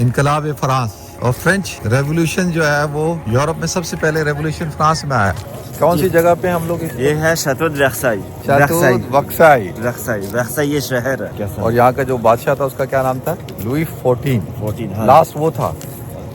انقلاب فرانس اور French revolution جو ہے وہ یورپ میں سب سے پہلے ریولوشن فرانس میں آیا. کون سی جگہ پہ ہم لوگ؟ یہ ہے شاتو ورسائی. وکسائی. ورسائی یہ شہر ہے. اور یہاں کا جو بادشاہ تھا اس کا کیا نام تھا؟ لوئی 14. لاسٹ وہ تھا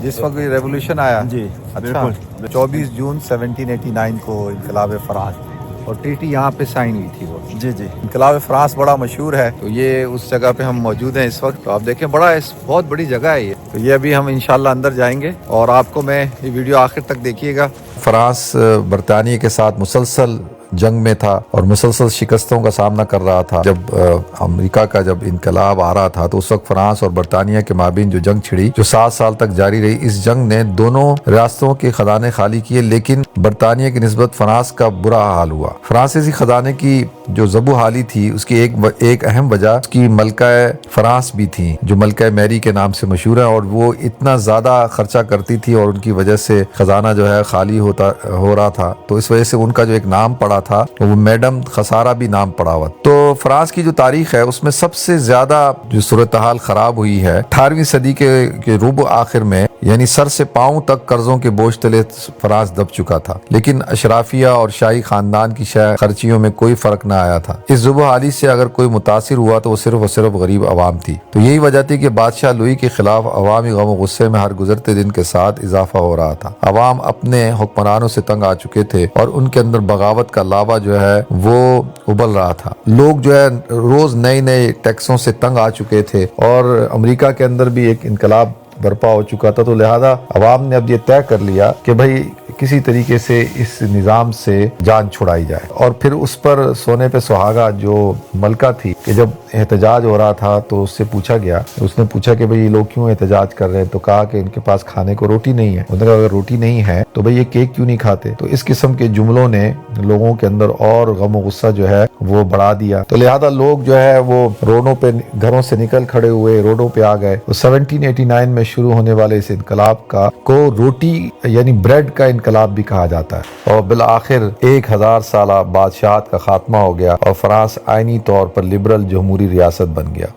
جس وقت ریولوشن آیا. جی اچھا. 24 جون 1789 کو انقلاب فرانس، اور ٹریٹی یہاں پہ سائن ہوئی تھی وہ. جی جی. انقلاب فرانس بڑا مشہور ہے، تو یہ اس جگہ پہ ہم موجود ہیں اس وقت. تو آپ دیکھیں بہت بڑی جگہ ہے یہ. تو یہ ابھی ہم انشاءاللہ اندر جائیں گے اور آپ کو میں یہ ویڈیو آخر تک دیکھیے گا. فرانس برطانیہ کے ساتھ مسلسل جنگ میں تھا اور مسلسل شکستوں کا سامنا کر رہا تھا. جب امریکہ کا جب انقلاب آ رہا تھا تو اس وقت فرانس اور برطانیہ کے مابین جو جنگ چھڑی جو 7 سال تک جاری رہی، اس جنگ نے دونوں ریاستوں کے خزانے خالی کیے، لیکن برطانیہ کی نسبت فرانس کا برا حال ہوا. فرانسیسی خزانے کی جو زبو حالی تھی اس کی ایک اہم وجہ اس کی ملکہ فرانس بھی تھی جو ملکہ میری کے نام سے مشہور ہے، اور وہ اتنا زیادہ خرچہ کرتی تھی اور ان کی وجہ سے خزانہ جو ہے خالی ہو رہا تھا. تو اس وجہ سے ان کا جو ایک نام پڑا تھا وہ میڈم خسارہ بھی نام پڑا ہوا. تو فرانس کی جو تاریخ ہے اس میں سب سے زیادہ جو صورتحال خراب ہوئی ہے 18ویں صدی کے ربع آخر میں، یعنی سر سے پاؤں تک قرضوں کے بوجھ تلے فرانس دب چکا تھا، لیکن اشرافیہ اور شاہی خاندان کی خرچیوں میں کوئی فرق نہ آیا تھا. اس زبو حالی سے اگر کوئی متاثر ہوا تو وہ صرف اور صرف غریب عوام تھی. تو یہی وجہ تھی کہ بادشاہ لوئی کے خلاف عوامی غم و غصے میں ہر گزرتے دن کے ساتھ اضافہ ہو رہا تھا. عوام اپنے حکمرانوں سے تنگ آ چکے تھے اور ان کے اندر بغاوت کا لاوا جو ہے وہ ابل رہا تھا. لوگ جو ہے روز نئے ٹیکسوں سے تنگ آ چکے تھے اور امریکہ کے اندر بھی ایک انقلاب برپا ہو چکا تھا. تو لہذا عوام نے اب یہ طے کر لیا کہ بھائی کسی طریقے سے اس نظام سے جان چھڑائی جائے. اور پھر اس پر سونے پہ سہاگا جو ملکہ تھی کہ جب احتجاج ہو رہا تھا تو اس سے پوچھا گیا، اس نے پوچھا کہ بھئی یہ لوگ کیوں احتجاج کر رہے ہیں؟ تو کہا کہ ان کے پاس کھانے کو روٹی نہیں ہے. انہوں نے کہا اگر روٹی نہیں ہے تو بھئی یہ کیک کیوں نہیں کھاتے؟ تو اس قسم کے جملوں نے لوگوں کے اندر اور غم و غصہ جو ہے وہ بڑھا دیا. تو لہذا لوگ جو ہے وہ روڈوں پہ گھروں سے نکل کھڑے ہوئے، روڈوں پہ آ گئے. 1789 میں شروع ہونے والے اس انقلاب کو روٹی یعنی بریڈ کا انقلاب بھی کہا جاتا ہے. اور بالآخر 1000 سالہ بادشاہت کا خاتمہ ہو گیا اور فرانس آئینی طور پر لبرل جمہوری ریاست بن گیا.